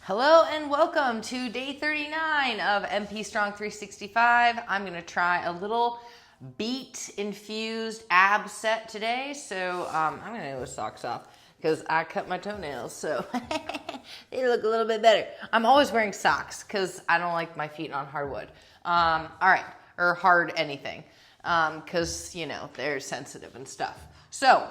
Hello and welcome to day 39 of MP Strong 365. I'm going to try a little Beats-infused ab set today. So I'm going to take those socks off because I cut my toenails, so they look a little bit better. I'm always wearing socks because I don't like my feet on hardwood. All right, or hard anything, because, you know, they're sensitive and stuff. So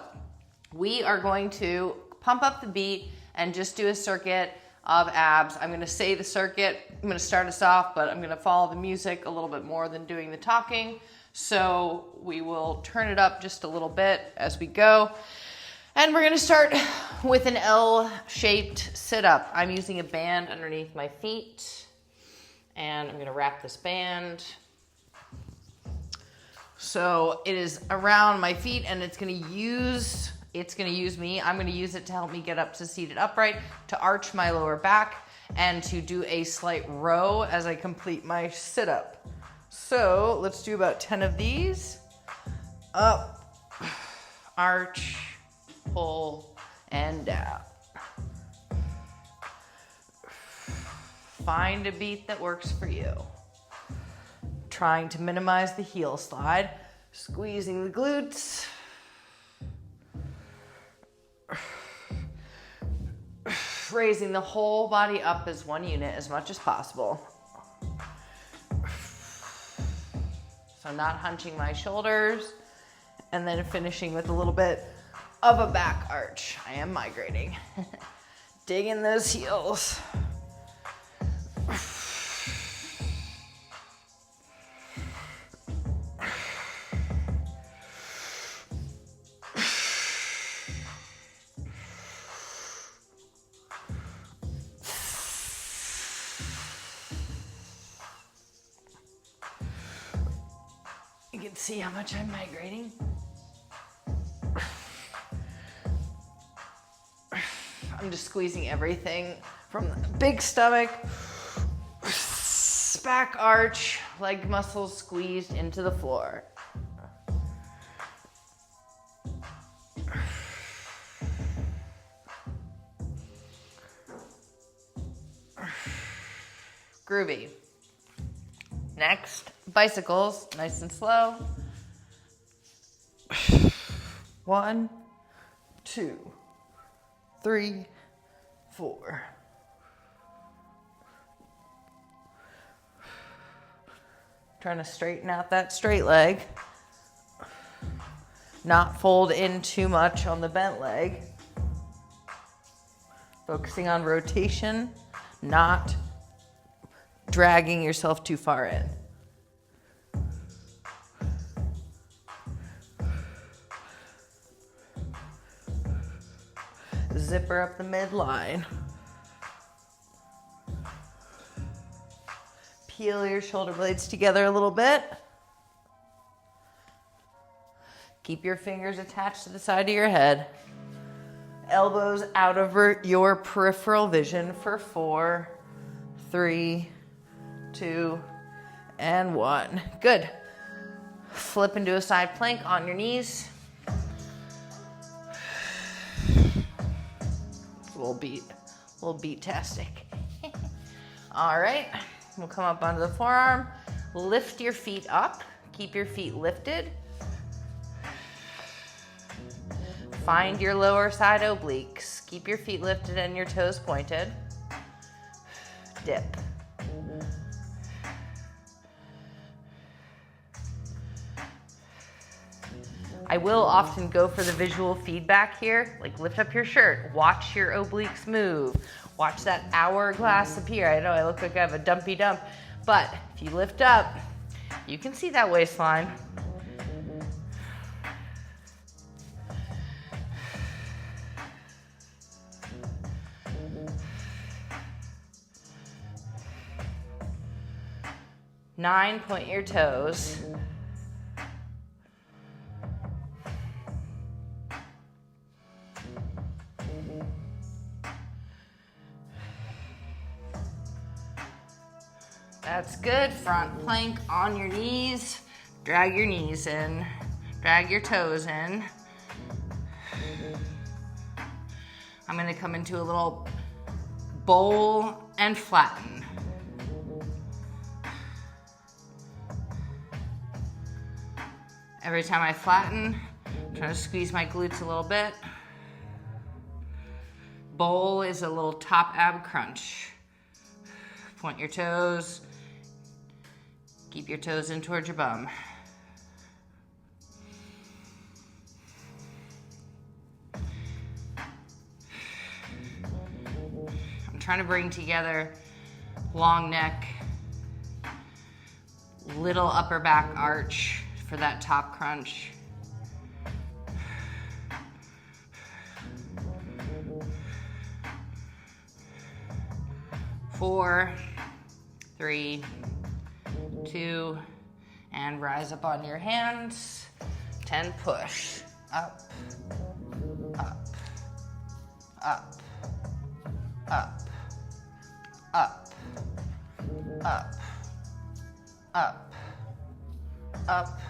we are going to pump up the beat and just do a circuit of abs. I'm going to say the circuit. I'm going to start us off, but I'm going to follow the music a little bit more than doing the talking. So we will turn it up just a little bit as we go. And we're going to start with an L-shaped sit-up. I'm using a band underneath my feet, and I'm going to wrap this band. So it is around my feet, and it's going to use me. I'm going to use it to help me get up to seated upright, to arch my lower back, and to do a slight row as I complete my sit-up. So let's do about 10 of these. Up, arch, pull, and down. Find a beat that works for you. Trying to minimize the heel slide, squeezing the glutes. Raising the whole body up as one unit as much as possible. So not hunching my shoulders, and then finishing with a little bit of a back arch. I am migrating. Digging those heels. You can see how much I'm migrating. I'm just squeezing everything from the big stomach, back arch, leg muscles squeezed into the floor. Groovy. Next, bicycles, nice and slow. 1, 2, 3, 4. Trying to straighten out that straight leg. Not fold in too much on the bent leg. Focusing on rotation, not dragging yourself too far in. Zipper up the midline. Peel your shoulder blades together a little bit. Keep your fingers attached to the side of your head. Elbows out of your peripheral vision for 4, 3, 2, and 1. Good. Flip into a side plank on your knees. Little beat-tastic. All right, we'll come up onto the forearm. Lift your feet up. Keep your feet lifted. Find your lower side obliques. Keep your feet lifted and your toes pointed. Dip. I will often go for the visual feedback here, like lift up your shirt, watch your obliques move, watch that hourglass appear. I know I look like I have a dumpy dump, but if you lift up, you can see that waistline. Point your toes. That's good. Front plank on your knees. Drag your knees in. Drag your toes in. I'm going to come into a little bowl and flatten. Every time I flatten, I'm trying to squeeze my glutes a little bit. Bowl is a little top ab crunch. Point your toes. Keep your toes in towards your bum. I'm trying to bring together long neck, little upper back arch for that top crunch. Four, 3, 2, and rise up on your hands. 10, push. Up, up, up, up, up, up, up, up,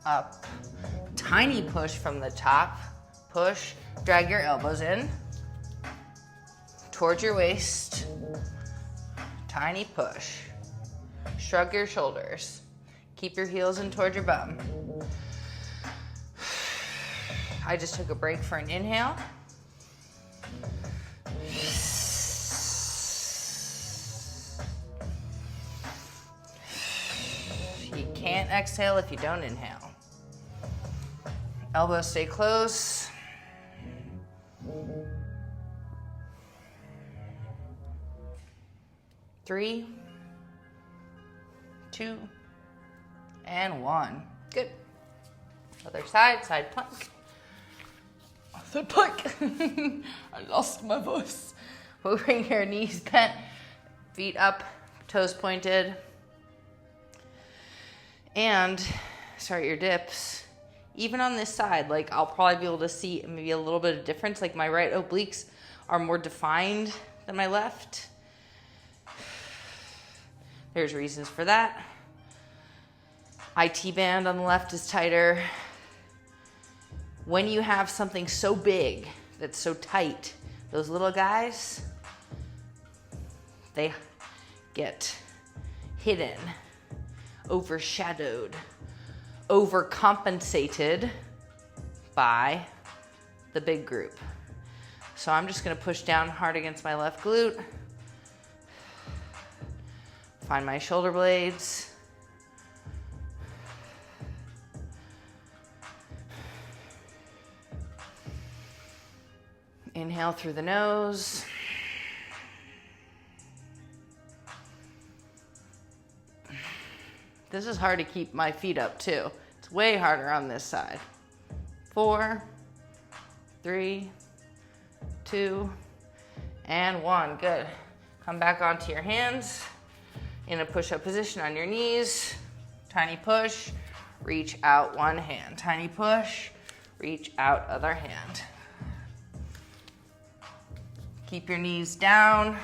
up. Tiny push from the top. Push, drag your elbows in towards your waist. Tiny push. Shrug your shoulders. Keep your heels in towards your bum. I just took a break for an inhale. You can't exhale if you don't inhale. Elbows stay close. 3, 2, and 1. Good. Other side, side plank. Other plank. I lost my voice. We'll bring your knees bent, feet up, toes pointed. And start your dips. Even on this side, like I'll probably be able to see maybe a little bit of difference. Like my right obliques are more defined than my left. There's reasons for that. IT band on the left is tighter. When you have something so big that's so tight, those little guys, they get hidden, overshadowed, overcompensated by the big group. So I'm just gonna push down hard against my left glute. Find my shoulder blades. Inhale through the nose. This is hard to keep my feet up too. It's way harder on this side. 4, 3, 2, and 1. Good. Come back onto your hands in a push-up position on your knees. Tiny push, reach out one hand. Tiny push, reach out other hand. Keep your knees down.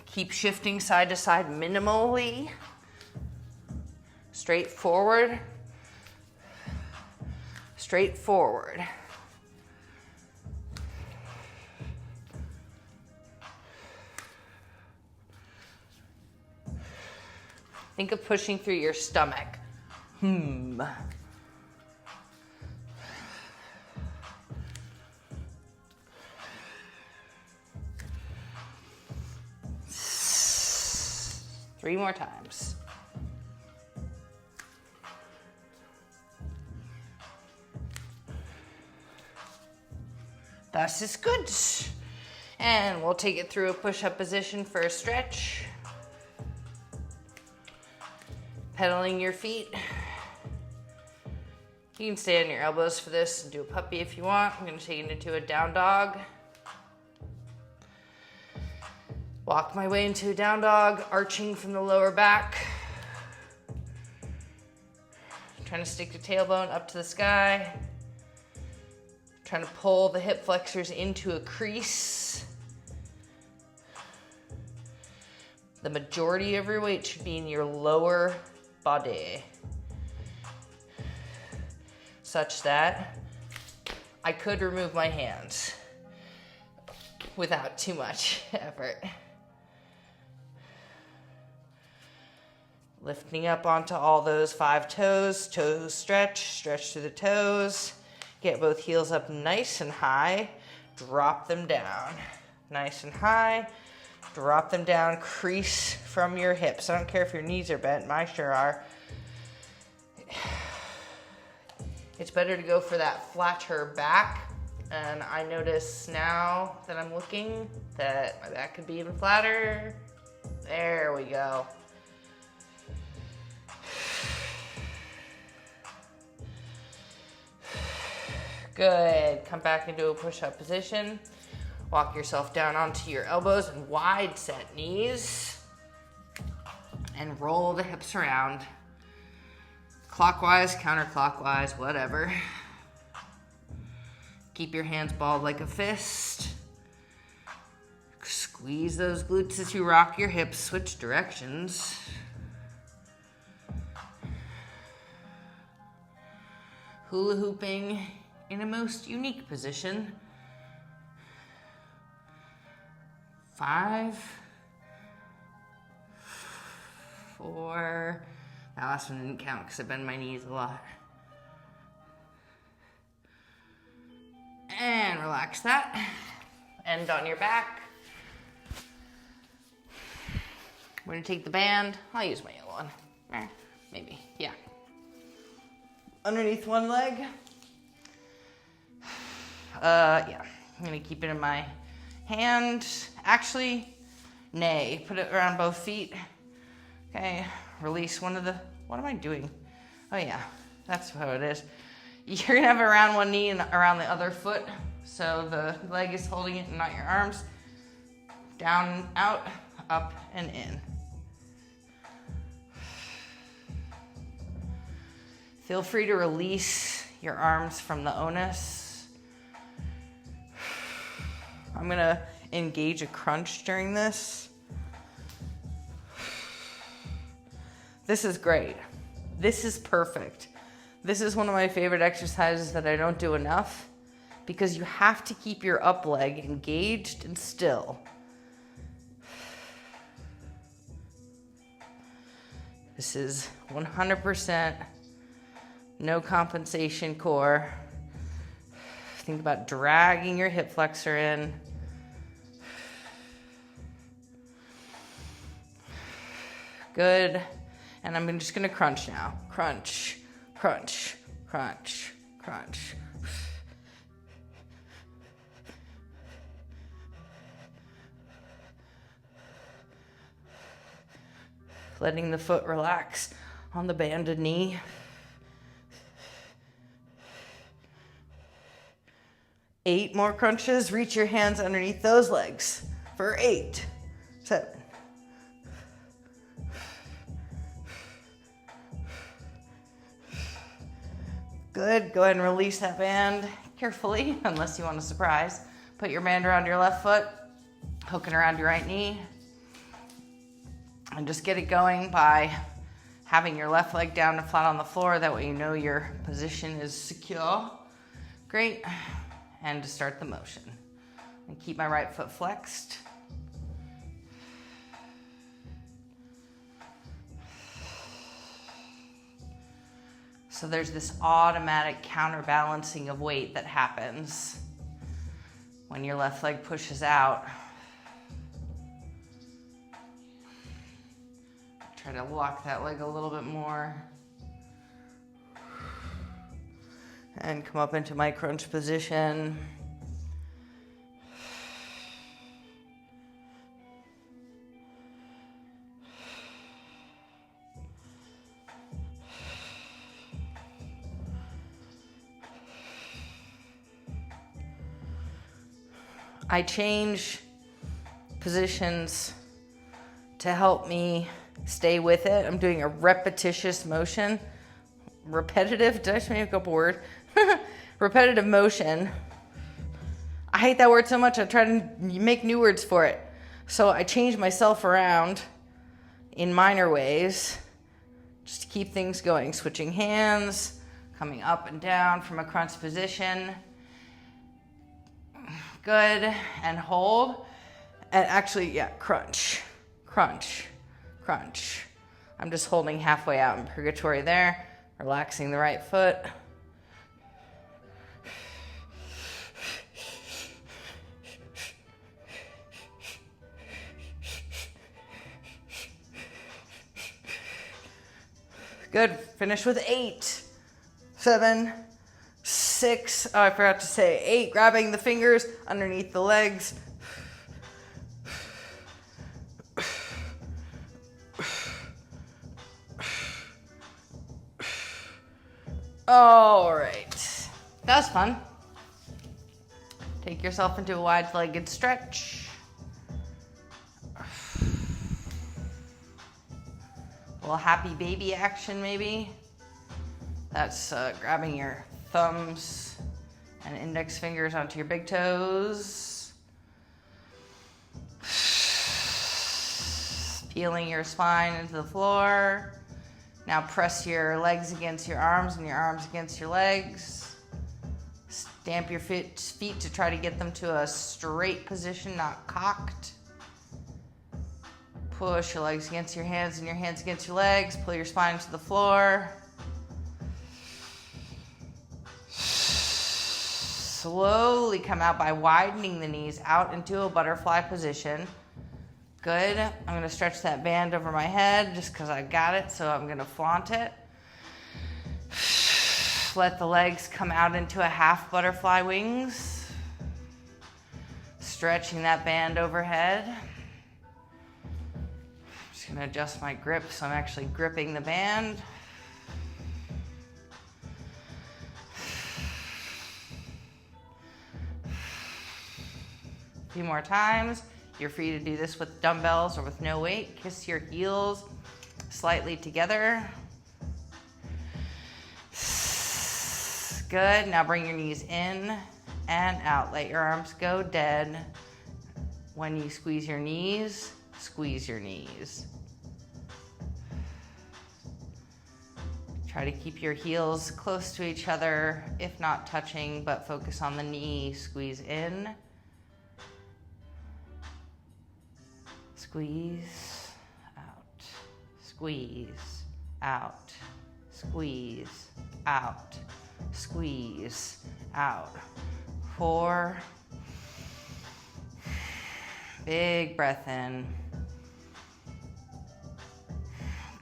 Keep shifting side to side minimally. Straight forward. Straight forward. Think of pushing through your stomach. Three more times. This is good. And we'll take it through a push-up position for a stretch. Pedaling your feet. You can stay on your elbows for this and do a puppy if you want. I'm going to take it into a down dog. Walk my way into a down dog, arching from the lower back. Trying to stick the tailbone up to the sky. Trying to pull the hip flexors into a crease. The majority of your weight should be in your lower body, such that I could remove my hands. without too much effort. Lifting up onto all those 5 toes. Toes stretch through the toes. Get both heels up nice and high. Drop them down. Nice and high. Drop them down. Crease from your hips. I don't care if your knees are bent. Mine sure are. It's better to go for that flatter back. And I notice now that I'm looking that my back could be even flatter. There we go. Good. Come back into a push-up position. Walk yourself down onto your elbows and wide set knees. And roll the hips around. Clockwise, counterclockwise, whatever. Keep your hands balled like a fist. Squeeze those glutes as you rock your hips. Switch directions. Hula hooping in a most unique position. 5, 4. That last one didn't count because I bend my knees a lot. And relax that. End on your back. We're gonna take the band. I'll use my yellow one. Maybe, yeah. Underneath one leg. Yeah, I'm gonna keep it in my hand. Actually, nay, put it around both feet. Okay, release one of the, what am I doing? Oh yeah, that's how it is. You're gonna have it around one knee and around the other foot. So the leg is holding it and not your arms. Down, out, up, and in. Feel free to release your arms from the onus. I'm gonna engage a crunch during this. This is great. This is perfect. This is one of my favorite exercises that I don't do enough because you have to keep your up leg engaged and still. This is 100% no compensation core. Think about dragging your hip flexor in. Good. And I'm just gonna crunch now. Crunch, crunch, crunch, crunch. Letting the foot relax on the banded knee. Eight more crunches. Reach your hands underneath those legs for 8, 7. Good. Go ahead and release that band carefully, unless you want a surprise. Put your band around your left foot, hooking around your right knee. And just get it going by having your left leg down and flat on the floor. That way you know your position is secure. Great. And to start the motion. And keep my right foot flexed. So there's this automatic counterbalancing of weight that happens when your left leg pushes out. Try to lock that leg a little bit more. And come up into my crunch position. I change positions to help me stay with it. I'm doing a repetitious motion. Repetitive? Did I just make a couple words? Repetitive motion. I hate that word so much, I try to make new words for it. So I change myself around in minor ways just to keep things going. Switching hands, coming up and down from a crunch position. Good, and hold. And actually, yeah, crunch, crunch, crunch. I'm just holding halfway out in purgatory there, relaxing the right foot. Good, finish with 8, 7, 6, oh, I forgot to say 8, grabbing the fingers underneath the legs. All right, that was fun. Take yourself into a wide-legged stretch. A little happy baby action maybe. That's grabbing your thumbs and index fingers onto your big toes. Peeling your spine into the floor. Now press your legs against your arms and your arms against your legs. Stamp your feet to try to get them to a straight position, not cocked. Push your legs against your hands and your hands against your legs. Pull your spine to the floor. Slowly come out by widening the knees out into a butterfly position. Good. I'm going to stretch that band over my head just because I got it, so I'm going to flaunt it. Let the legs come out into a half butterfly wings. Stretching that band overhead. Just going to adjust my grip so I'm actually gripping the band. A few more times. You're free to do this with dumbbells or with no weight. Kiss your heels slightly together. Good. Now bring your knees in and out. Let your arms go dead. When you squeeze your knees, squeeze your knees. Try to keep your heels close to each other, if not touching, but focus on the knee. Squeeze in. Squeeze out. Squeeze out. Squeeze out. Squeeze out. 4. Big breath in.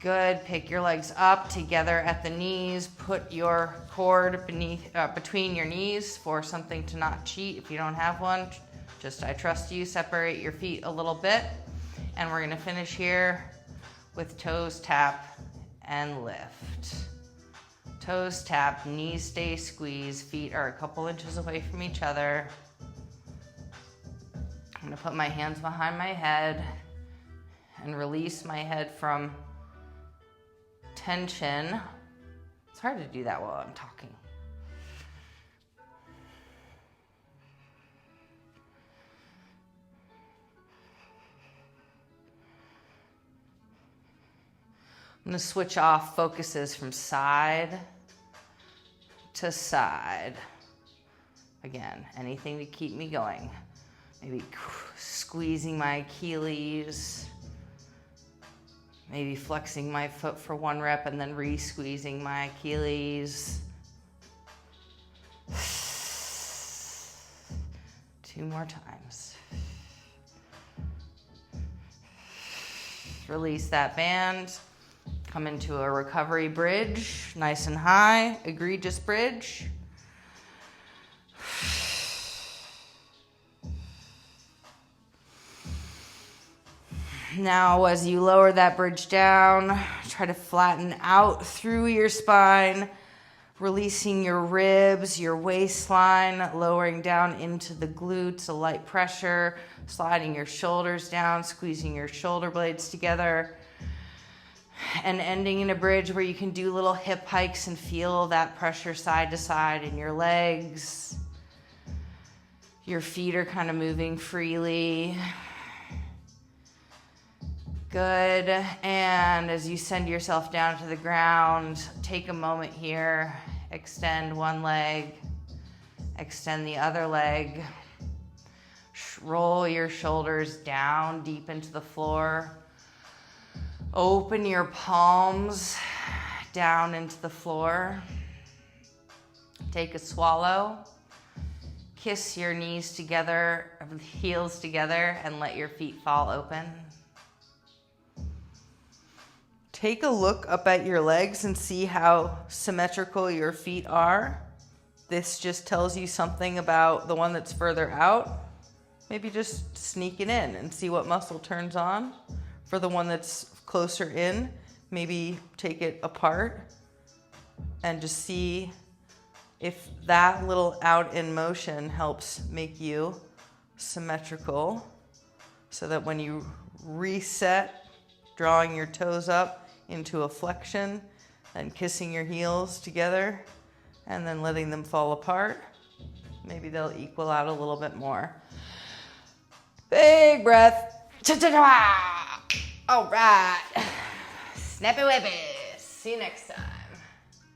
Good. Pick your legs up together at the knees. Put your cord between your knees for something to not cheat. If you don't have one, just I trust you. Separate your feet a little bit. And we're going to finish here with toes tap and lift. Toes tap, knees stay squeezed, feet are a couple inches away from each other. I'm going to put my hands behind my head and release my head from tension. It's hard to do that while I'm talking. I'm going to switch off focuses from side to side. Again, anything to keep me going. Maybe squeezing my Achilles. Maybe flexing my foot for 1 rep and then re-squeezing my Achilles. 2 more times. Release that band. Come into a recovery bridge, nice and high, egregious bridge. Now, as you lower that bridge down, try to flatten out through your spine, releasing your ribs, your waistline, lowering down into the glutes, a light pressure, sliding your shoulders down, squeezing your shoulder blades together. And ending in a bridge where you can do little hip hikes and feel that pressure side to side in your legs. Your feet are kind of moving freely. Good. And as you send yourself down to the ground, take a moment here. Extend one leg. Extend the other leg. Roll your shoulders down deep into the floor. Open your palms down into the floor. Take a swallow. Kiss your knees together, heels together, and let your feet fall open. Take a look up at your legs and see how symmetrical your feet are. This just tells you something about the one that's further out. Maybe just sneak it in and see what muscle turns on. For the one that's closer in, maybe take it apart and just see if that little out in motion helps make you symmetrical, so that when you reset, drawing your toes up into a flexion and kissing your heels together and then letting them fall apart, maybe they'll equal out a little bit more. Big breath. All right. Snappy whippy. See you next time.